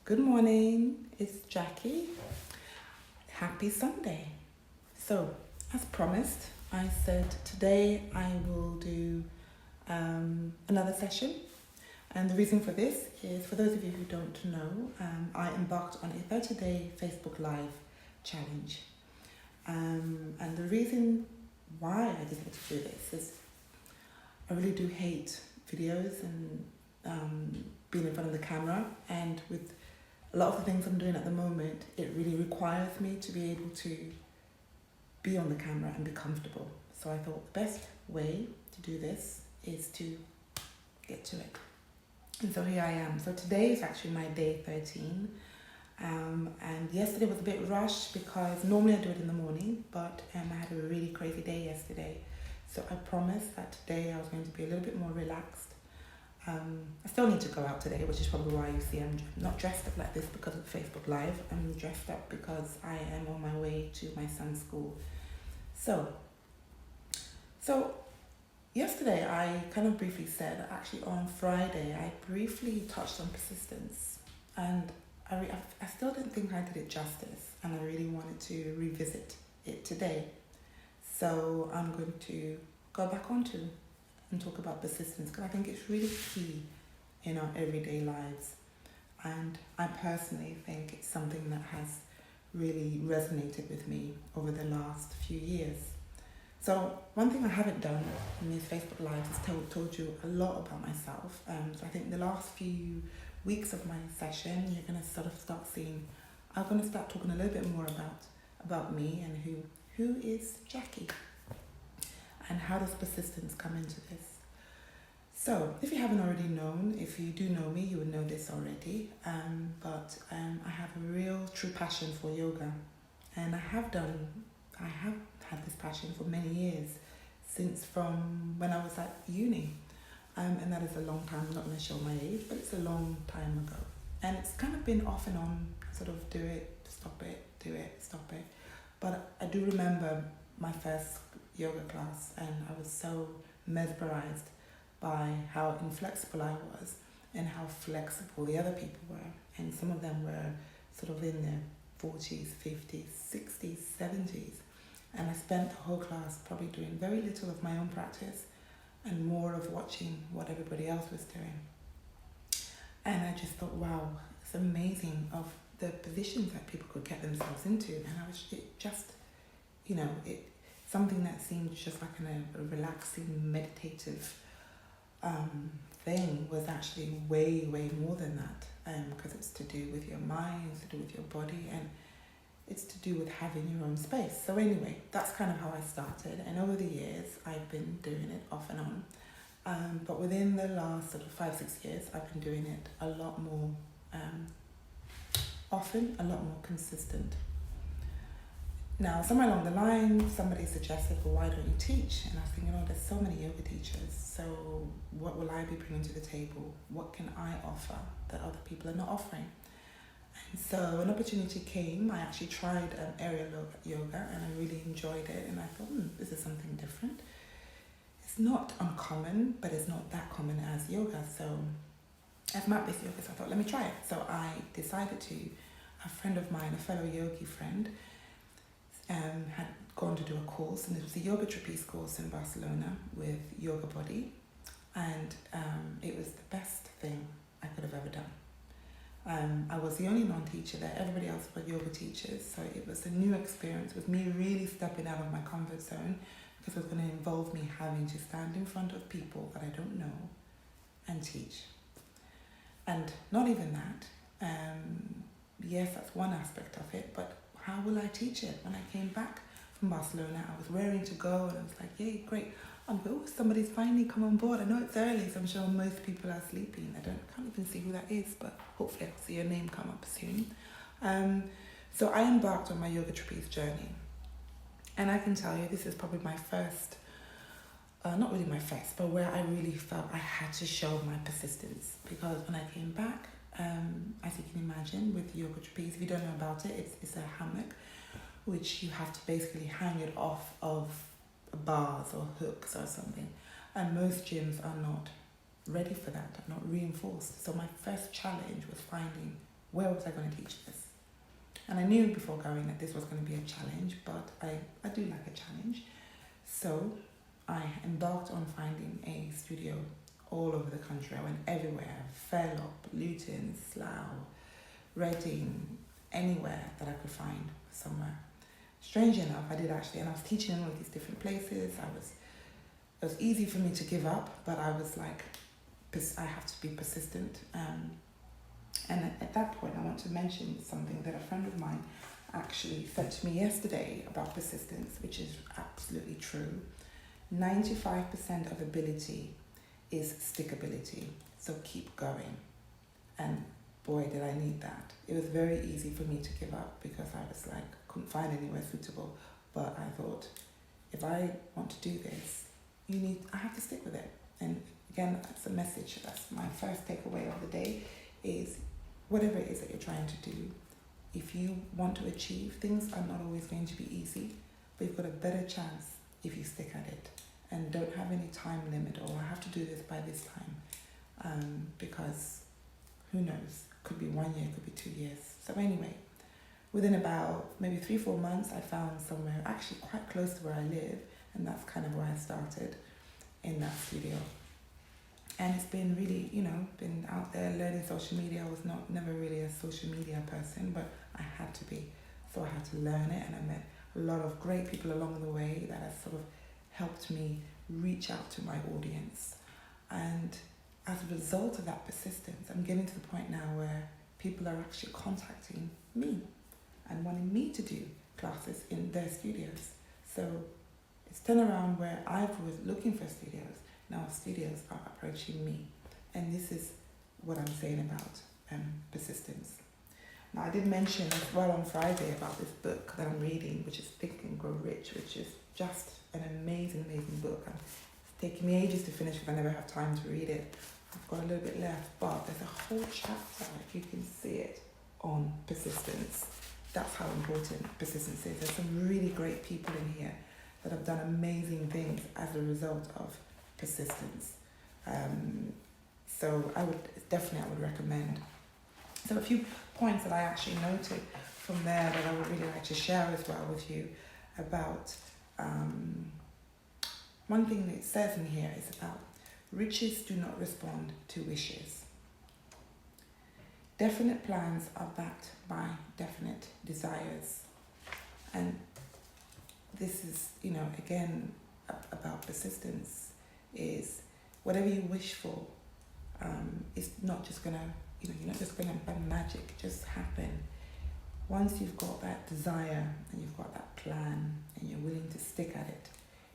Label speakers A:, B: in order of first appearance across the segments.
A: Good morning, it's Jackie. Happy Sunday. So, as promised, I said today I will do another session. And the reason for this is, for those of you who don't know, I embarked on a 30-day Facebook Live challenge. And the reason why I decided to do this is I really do hate videos and being in front of the camera, and with a lot of the things I'm doing at the moment, it really requires me to be able to be on the camera and be comfortable. So I thought the best way to do this is to get to it. And so here I am. So today is actually my day 13. And yesterday was a bit rushed because normally I do it in the morning, but I had a really crazy day yesterday. So I promised that today I was going to be a little bit more relaxed. I still need to go out today, which is probably why you see I'm not dressed up like this because of Facebook Live. I'm dressed up because I am on my way to my son's school. So yesterday I kind of briefly said, actually on Friday, I briefly touched on persistence, and I still didn't think I did it justice, and I really wanted to revisit it today. So I'm going to go back onto and talk about persistence, because I think it's really key in our everyday lives. And I personally think it's something that has really resonated with me over the last few years. So one thing I haven't done in these Facebook Lives is told you a lot about myself. So I think the last few weeks of my session, you're going to sort of start seeing, I'm going to start talking a little bit more about me and who is Jackie. And how does persistence come into this? So, if you haven't already known, if you do know me, you would know this already. But I have a real, true passion for yoga. And I have had this passion for many years, since from when I was at uni. And that is a long time. I'm not going to show my age, but it's a long time ago. And it's kind of been off and on, sort of do it, stop it, do it, stop it. But I do remember my first yoga class, and I was so mesmerized by how inflexible I was and how flexible the other people were. And some of them were sort of in their 40s, 50s, 60s, 70s. And I spent the whole class probably doing very little of my own practice and more of watching what everybody else was doing. And I just thought, wow, it's amazing of the positions that people could get themselves into. And I was just, something that seemed just like a relaxing, meditative thing was actually way, way more than that, because it's to do with your mind, it's to do with your body, and it's to do with having your own space. So anyway, that's kind of how I started, and over the years I've been doing it off and on, but within the last sort of 5-6 years I've been doing it a lot more often, a lot more consistent. Now, somewhere along the line, somebody suggested, well, why don't you teach? And I think, there's so many yoga teachers, so what will I be bringing to the table? What can I offer that other people are not offering? And so an opportunity came. I actually tried aerial yoga, and I really enjoyed it, and I thought, this is something different. It's not uncommon, but it's not that common as yoga, so I've mat-based yoga, so I thought, let me try it. So I decided to, a friend of mine, a fellow yogi friend, had gone to do a course, and it was a yoga trapeze course in Barcelona with Yoga Body, and it was the best thing I could have ever done. I was the only non-teacher there, everybody else were yoga teachers, so it was a new experience with me really stepping out of my comfort zone, because it was going to involve me having to stand in front of people that I don't know and teach. And not even that, yes, that's one aspect of it, but how will I teach it? When I came back from Barcelona, I was raring to go, and I was like, yay, great. Somebody's finally come on board. I know it's early, so I'm sure most people are sleeping. I can't even see who that is, but hopefully I'll see your name come up soon. So I embarked on my yoga trapeze journey. And I can tell you, this is probably my first, not really my first, but where I really felt I had to show my persistence. Because when I came back, as you can imagine, with yoga trapeze, if you don't know about it, it's a hammock which you have to basically hang it off of bars or hooks or something, and most gyms are not ready for that, are not reinforced. So my first challenge was finding where was I going to teach this? And I knew before going that this was going to be a challenge, but I do like a challenge. So I embarked on finding a studio all over the country. I went everywhere, Fairlock, Luton, Slough, Reading, anywhere that I could find somewhere. Strangely enough, I did actually, and I was teaching in all these different places. It was easy for me to give up, but I was like, I have to be persistent. And at that point, I want to mention something that a friend of mine actually said to me yesterday about persistence, which is absolutely true. 95% of ability is stickability. So keep going. And boy, did I need that. It was very easy for me to give up because I was like, couldn't find anywhere suitable. But I thought, if I want to do this, I have to stick with it. And again, that's a message. That's my first takeaway of the day is whatever it is that you're trying to do, if you want to achieve, things are not always going to be easy, but you've got a better chance if you stick at it and don't have any time limit or I have to do this by this time, because who knows, could be 1 year, could be 2 years. So anyway, within about maybe 3-4 months, I found somewhere actually quite close to where I live, and that's kind of where I started in that studio. And it's been really, been out there learning social media. I was never really a social media person, but I had to be. So I had to learn it, and I met a lot of great people along the way that have sort of helped me reach out to my audience. And as a result of that persistence, I'm getting to the point now where people are actually contacting me and wanting me to do classes in their studios. So it's turned around where I was looking for studios. Now studios are approaching me. And this is what I'm saying about persistence. Now I did mention as well on Friday about this book that I'm reading, which is Think and Grow Rich, which is just an amazing, amazing book. And it's taken me ages to finish because I never have time to read it. I've got a little bit left, but there's a whole chapter, if you can see it, on persistence. That's how important persistence is. There's some really great people in here that have done amazing things as a result of persistence. So I would recommend. So a few points that I actually noted from there that I would really like to share as well with you about one thing that it says in here is about riches do not respond to wishes. Definite plans are backed by definite desires. And this is, again, about persistence, is whatever you wish for, it's not just gonna, you're not just gonna by magic just happen. Once you've got that desire and you've got that plan and you're willing to stick at it,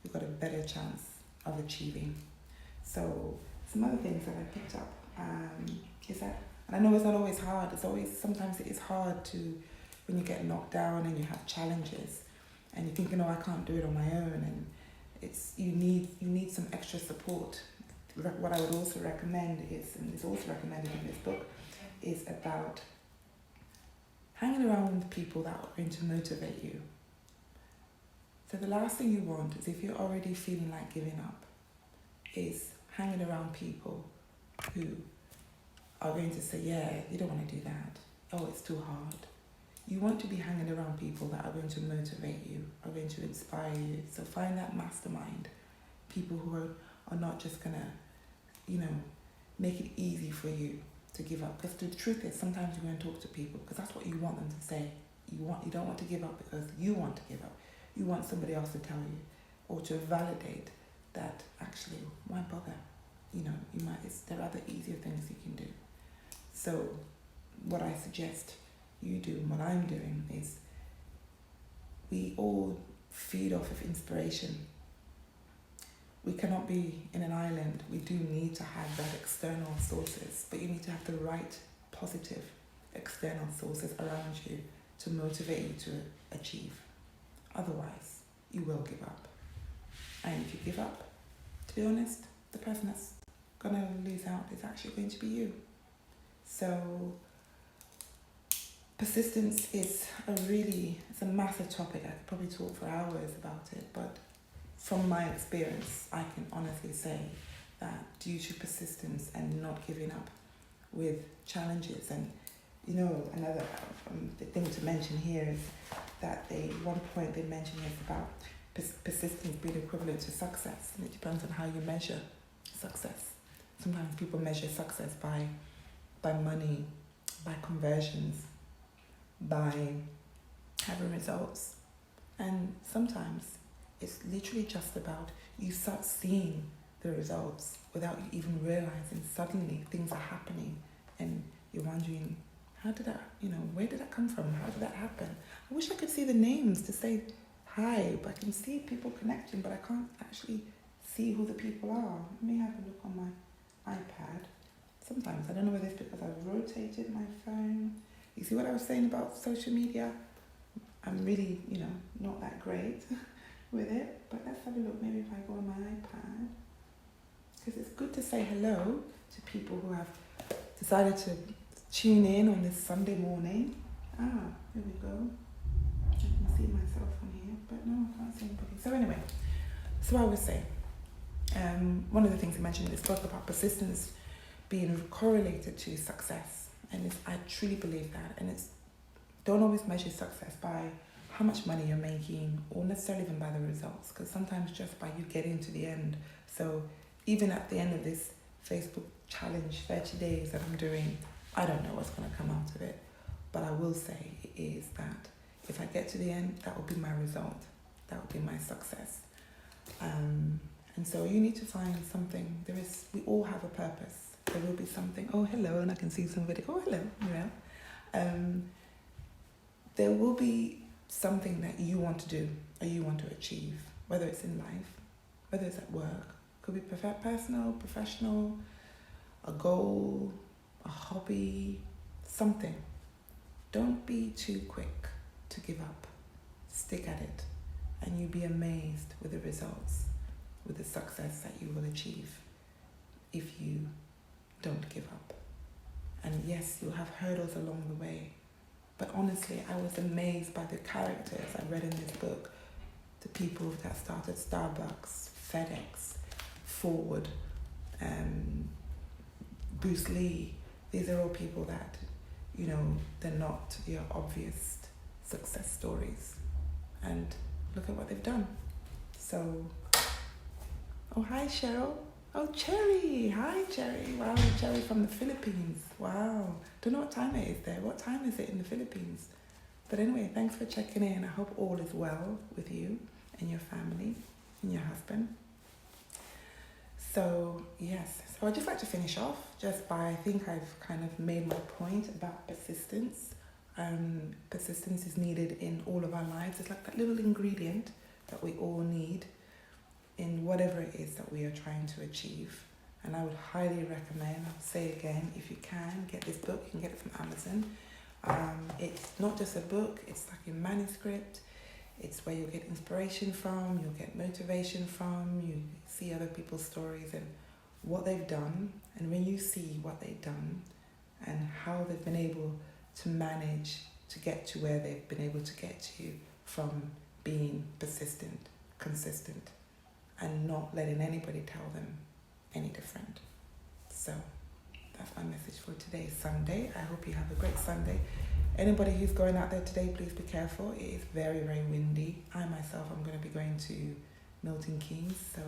A: you've got a better chance of achieving. So some other things that I picked up is that, and I know it's not always hard, sometimes it is hard to, when you get knocked down and you have challenges and you're thinking, I can't do it on my own, and you need some extra support. What I would also recommend is, and it's also recommended in this book, is about hanging around with people that are going to motivate you. So the last thing you want is, if you're already feeling like giving up, is hanging around people who are going to say, you don't want to do that. It's too hard. You want to be hanging around people that are going to motivate you, are going to inspire you. So find that mastermind, people who are not just going to, make it easy for you to give up. Because the truth is, sometimes you go and talk to people because that's what you want them to say. You don't want to give up because you want to give up. You want somebody else to tell you or to validate that actually, why bother? There are other easier things you can do. So what I suggest you do, and what I'm doing, is we all feed off of inspiration. We cannot be in an island. We do need to have that external sources, but you need to have the right positive external sources around you to motivate you to achieve. Otherwise, you will give up. And if you give up, to be honest, the person that's going to lose out is actually going to be you. So persistence is it's a massive topic. I could probably talk for hours about it, but from my experience, I can honestly say that due to persistence and not giving up with challenges and, Another the thing to mention here is that one point they mentioned is about persistence being equivalent to success, and it depends on how you measure success. Sometimes people measure success by money, by conversions, by having results, and sometimes it's literally just about you start seeing the results without you even realizing. Suddenly things are happening and you're wondering, where did that come from? How did that happen? I wish I could see the names to say hi, but I can see people connecting, but I can't actually see who the people are. Let me have a look on my iPad. Sometimes, I don't know whether it's because I've rotated my phone. You see what I was saying about social media? I'm really, not that great with it, but let's have a look. Maybe if I go on my iPad, because it's good to say hello to people who have decided to tune in on this Sunday morning. Here we go. I can see myself on here, but no, I can't see anybody. So anyway, so I was saying, one of the things I mentioned in this book about persistence being correlated to success, and I truly believe that. And don't always measure success by how much money you're making, or necessarily even by the results, because sometimes just by you getting to the end. So even at the end of this Facebook challenge, 30 days that I'm doing, I don't know what's going to come out of it, but I will say is that if I get to the end, that will be my result. That will be my success. And so you need to find something. We all have a purpose. There will be something. Oh, hello, and I can see somebody. Oh, hello. There will be something that you want to do or you want to achieve, whether it's in life, whether it's at work. Could be personal, professional, a goal, a hobby, something. Don't be too quick to give up. Stick at it, and you'll be amazed with the results, with the success that you will achieve if you don't give up. And yes, you'll have hurdles along the way, but honestly, I was amazed by the characters I read in this book. The people that started Starbucks, FedEx, Ford, Bruce Lee. These are all people that, they're not your obvious success stories. And look at what they've done. So, oh, hi, Cheryl. Oh, Cherry. Hi, Cherry. Wow, Cherry from the Philippines. Wow. Don't know what time it is there. What time is it in the Philippines? But anyway, thanks for checking in. I hope all is well with you and your family and your husband. So, yes. So I'd just like to finish off just by, I think I've kind of made my point about persistence. Persistence is needed in all of our lives. It's like that little ingredient that we all need in whatever it is that we are trying to achieve. And I would highly recommend, I'll say again, if you can, get this book. You can get it from Amazon. It's not just a book, it's like a manuscript. It's where you'll get inspiration from, you'll get motivation from, you see other people's stories and what they've done. And when you see what they've done and how they've been able to manage to get to where they've been able to get to from being persistent, consistent, and not letting anybody tell them any different. So that's my message for today, Sunday. I hope you have a great Sunday. Anybody who's going out there today, please be careful. It is very, very windy. I myself am going to be going to Milton Keynes, so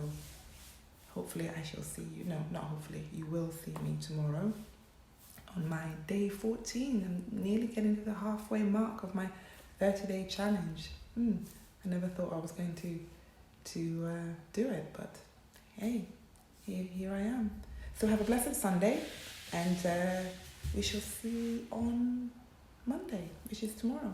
A: hopefully I shall see you. No, not hopefully. You will see me tomorrow on my day 14. I'm nearly getting to the halfway mark of my 30-day challenge. I never thought I was going to do it, but hey, here I am. So have a blessed Sunday, and we shall see on Monday, which is tomorrow.